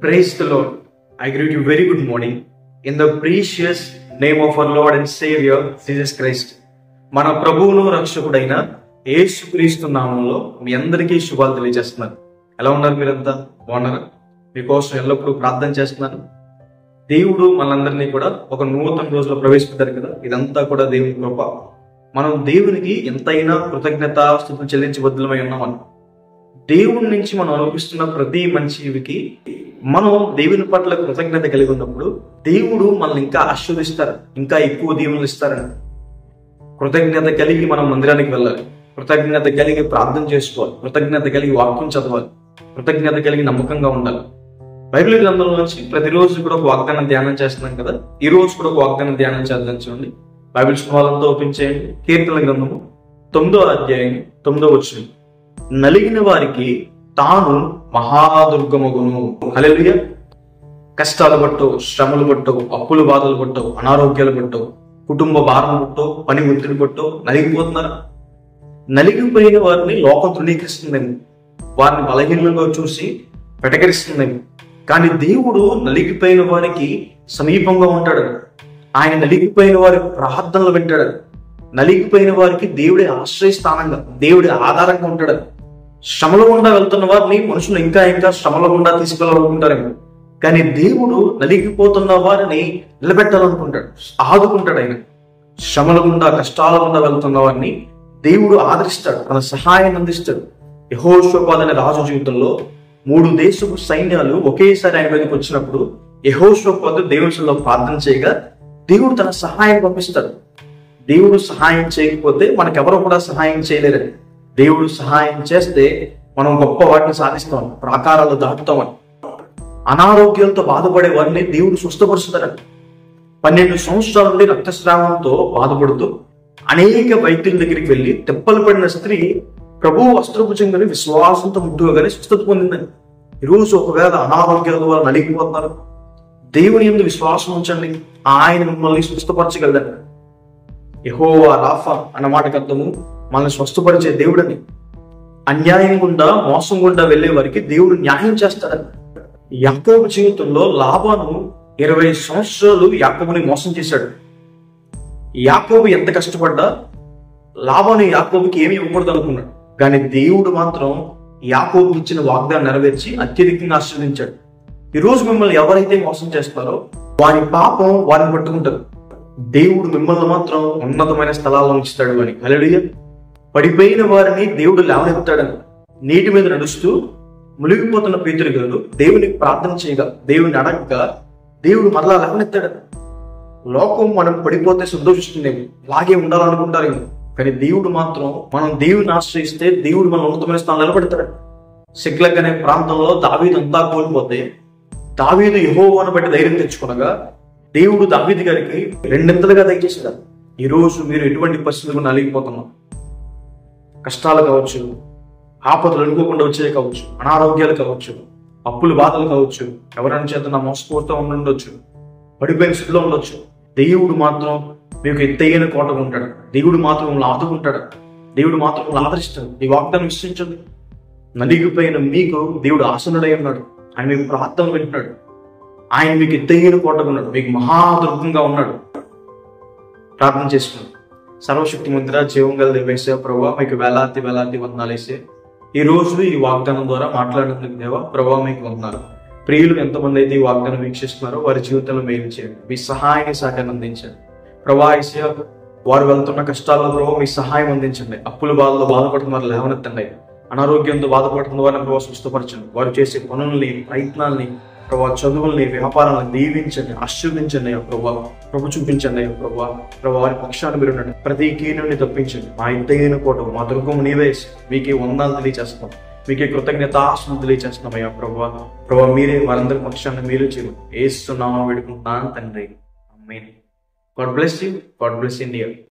Praise the Lord. I greet you very good morning in the precious name of our Lord and Savior Jesus Christ. మన ప్రభువును రక్షకుడైన యేసుక్రీస్తు నామములో మీ అందరికీ శుభాలు తెలియజేస్తున్నాను. ఎలా ఉన్నారు మీరంతా? బాగున్నారా? మీకోసం ఎల్లప్పుడూ ప్రార్థన చేస్తున్నాను. దేవుడు మనందరినీ కూడా ఒక నూతన రోజులో ప్రవేశపెట్టారు కదా, ఇదంతా కూడా దేవుని కృప. మనం దేవునికి ఎంతైనా కృతజ్ఞతాస్తుతులు చెల్లించి బద్దులమై ఉన్నామని. దేవుడి నుంచి మనం అనుభవిస్తున్న ప్రతి మంచికి మనం దేవుని పట్ల కృతజ్ఞత కలిగి ఉన్నప్పుడు దేవుడు మనల్ని ఇంకా ఆశీర్వదిస్తారు, ఇంకా ఎక్కువ దీవెనలు ఇస్తారని. కృతజ్ఞత కలిగి మనం మందిరానికి వెళ్ళాలి, కృతజ్ఞత కలిగి ప్రార్థన చేసుకోవాలి, కృతజ్ఞత కలిగి వాక్యం చదవాలి, కృతజ్ఞత కలిగి నమ్మకంగా ఉండాలి. బైబిల్ గ్రంథంలో నుంచి ప్రతిరోజు కూడా ఒక వాగ్దానం ధ్యానం చేస్తున్నాం కదా, ఈ రోజు కూడా ఒక వాగ్దానం ధ్యానం చేద్దాం. చూడండి, బైబిల్ స్మరణంతో ఓపెన్ చేయండి. కీర్తన గ్రంథము 9వ అధ్యాయం 9వ వచనం. నలిగిన వారికి తాను మహాదుర్గమగును. హల్లెలూయా. కష్టాలు పట్టవు, శ్రమలు పట్టవు, అప్పులు బాధలు పట్టవు, అనారోగ్యాలు పట్టవు, కుటుంబ భారం పట్టవు, పని ఒత్తిడి పట్టవు. నలిగిపోతున్నారా? నలిగిపోయిన వారిని లోకం తృణీకరిస్తుందేమో, వారిని బలహీనంగా చూసి వెటకరిస్తుందేమో, కానీ దేవుడు నలిగిపోయిన వారికి సమీపంగా ఉంటాడు. ఆయన నలిగిపోయిన వారి ప్రార్థనలు వింటాడు. నలిగిపోయిన వారికి దేవుడి ఆశ్రయస్థానంగా, దేవుడి ఆధారంగా ఉంటాడు. శ్రమల గుండా వెళ్తున్న వారిని మనుషులు ఇంకా ఇంకా శ్రమల గుండా తీసుకెళ్ళాలనుకుంటారేమో, కానీ దేవుడు నలిగిపోతున్న వారిని నిలబెట్టాలనుకుంటాడు, ఆదుకుంటాడు. ఆయన శ్రమల గుండా, కష్టాల గుండా వెళ్తున్న వారిని దేవుడు ఆదరిస్తాడు, తన సహాయాన్ని అందిస్తాడు. యెహోషాపాతు అనే రాజు జీవితంలో 3 దేశపు సైన్యాలు ఒకేసారి ఆయన మీదకి వచ్చినప్పుడు యెహోషాపాతు దేవునిలో ప్రార్థన చేయగా దేవుడు తన సహాయం పంపిస్తాడు. దేవుడు సహాయం చేయకపోతే మనకెవరో కూడా సహాయం చేయలేరని. దేవుడు సహాయం చేస్తే మనం గొప్ప వాటిని సాధిస్తాం, ప్రాకారాలు దాటుతామని. అనారోగ్యాలతో బాధపడే వారిని దేవుడు స్వస్థపరుస్తారని. 12 సంవత్సరాల నుండి రక్తస్రావంతో బాధపడుతూ అనేక వైద్యుల దగ్గరికి వెళ్ళి తెప్పలు పడిన స్త్రీ ప్రభువు వస్త్రభుజంగాని విశ్వాసంతో ముట్టుకోగానే స్వస్థత పొందిందని. ఈరోజు ఒకవేళ అనారోగ్యాల ద్వారా నలిగిపోతున్నారు, దేవుని యందు విశ్వాసం ఉంచండి, ఆయన మిమ్మల్ని స్వస్థపరచగలదని. యెహోవా రాఫా అన్న మాటకు అర్థము మనల్ని స్వస్థపరిచే దేవుడని. అన్యాయం గుండా, మోసం గుండా వెళ్లే వారికి దేవుడు న్యాయం చేస్తాడని. యాకోబు జీవితంలో లాబాను 20 సంవత్సరాలు యాకోబుని మోసం చేశాడు. యాకోబు ఎంత కష్టపడ్డా లాబాను యాకోబుకి ఏమి ఇవ్వకూడదు అనుకున్నాడు, కానీ దేవుడు మాత్రం యాకోబుకి ఇచ్చిన వాగ్దానం నెరవేర్చి అత్యధికంగా ఆశీర్వదించాడు. ఈరోజు మిమ్మల్ని ఎవరైతే మోసం చేస్తారో వారి పాపం వారిని పట్టుకుంటారు, దేవుడు మిమ్మల్ని మాత్రం ఉన్నతమైన స్థలాల్లో ఉంచుతాడు అని. హల్లెలూయా. పడిపోయిన వారిని దేవుడు లేవనెత్తాడని. నీటి మీద నడుస్తూ మునిగిపోతున్న పేతురు గారు దేవునికి ప్రార్థన చేయగా, దేవుని అడగగా దేవుడు మరలా లేవనెత్తాడని. లోకం మనం పడిపోతే సంతోషిస్తుందేమో, అలాగే ఉండాలనుకుంటారేమో, కానీ దేవుడు మాత్రం మనం దేవుని ఆశ్రయిస్తే దేవుడు మన ఉన్నతమైన స్థానం నిలబెడతాడు. సిక్లగ్ అనే ప్రాంతంలో దావీదు అంతా కోల్పోతే దావీదు యెహోవాను బట్టి ధైర్యం తెచ్చుకునగా దేవుడు దావీదు గారికి 2 దయచేసాడు. ఈరోజు మీరు ఎటువంటి పరిస్థితులు నలిగిపోతున్నాం, కష్టాలు కావచ్చు, ఆపదలు అనుకోకుండా వచ్చేవి కావచ్చు, అనారోగ్యాలు కావచ్చు, అప్పులు బాధలు కావచ్చు, ఎవరైనా చేత నా మోసపోతూ ఉండొచ్చు, పడిపోయిన స్థితిలో ఉండొచ్చు, దేవుడు మాత్రం మీకు ఎత్తైన కోటగా ఉంటాడు. దేవుడు మాత్రం మిమ్మల్ని ఆదుకుంటాడు, దేవుడు మాత్రం మిమ్మల్ని ఆదరిస్తాడు. ఈ వాగ్దానం విశ్వసించండి. నలిగిపోయిన మీకు దేవుడు ఆసనుడై ఉన్నాడు, ఆయన మీకు ప్రార్థన వింటున్నాడు, ఆయన మీకు ఎత్తైన కోటగా ఉన్నాడు, మీకు మహాదుర్గంగా ఉన్నాడు. ప్రార్థన చేసుకున్నాడు. సర్వశక్తి ముద్ర జీవం గల దేవేశ ప్రభావ మీకు వేలాది వందనాలు వేసే ఈ రోజు ఈ వాగ్దానం ద్వారా మాట్లాడినందుకు దేవా ప్రభావ మీకు వందనాలు. ప్రియులు ఎంతమంది అయితే ఈ వాగ్దానం వీక్షిస్తున్నారో వారి జీవితంలో మేలు చేయండి, మీ సహాయాన్ని సహకారం అందించండి ప్రభా. వారు వెళ్తున్న కష్టాల్లో ప్రభావ మీ సహాయం అందించండి. అప్పుల బాధలో బాధపడుతున్న వారు లేవనెత్తండి, అనారోగ్యంతో బాధపడుతున్న వారిని ప్రభావ స్వస్థపరచండి. వారు చేసే పనుల్ని, ప్రయత్నాల్ని ప్రభావ, చదువుల్ని, వ్యాపారాలను దీవించండి, ఆశీర్వదించండి ప్రభు చూపించండి ప్రభావ. వారి పక్షాన్ని మీరు ఉండండి, ప్రతి కీడుని తప్పించండి. మా ఎత్తైన కోట, మా దుర్గము నీవే, మీకే వందనాలు తెలియచేస్తాం, మీకే కృతజ్ఞతాస్తుతులు తెలియచేస్తున్నాం అయ్యా ప్రభావ. మీరే వారందరి పక్షాన్ని మీరు చేరు ఏస్తున్నామని వేడుకుంటున్నాను తండ్రి. ఆమేన్. God bless you. God bless India.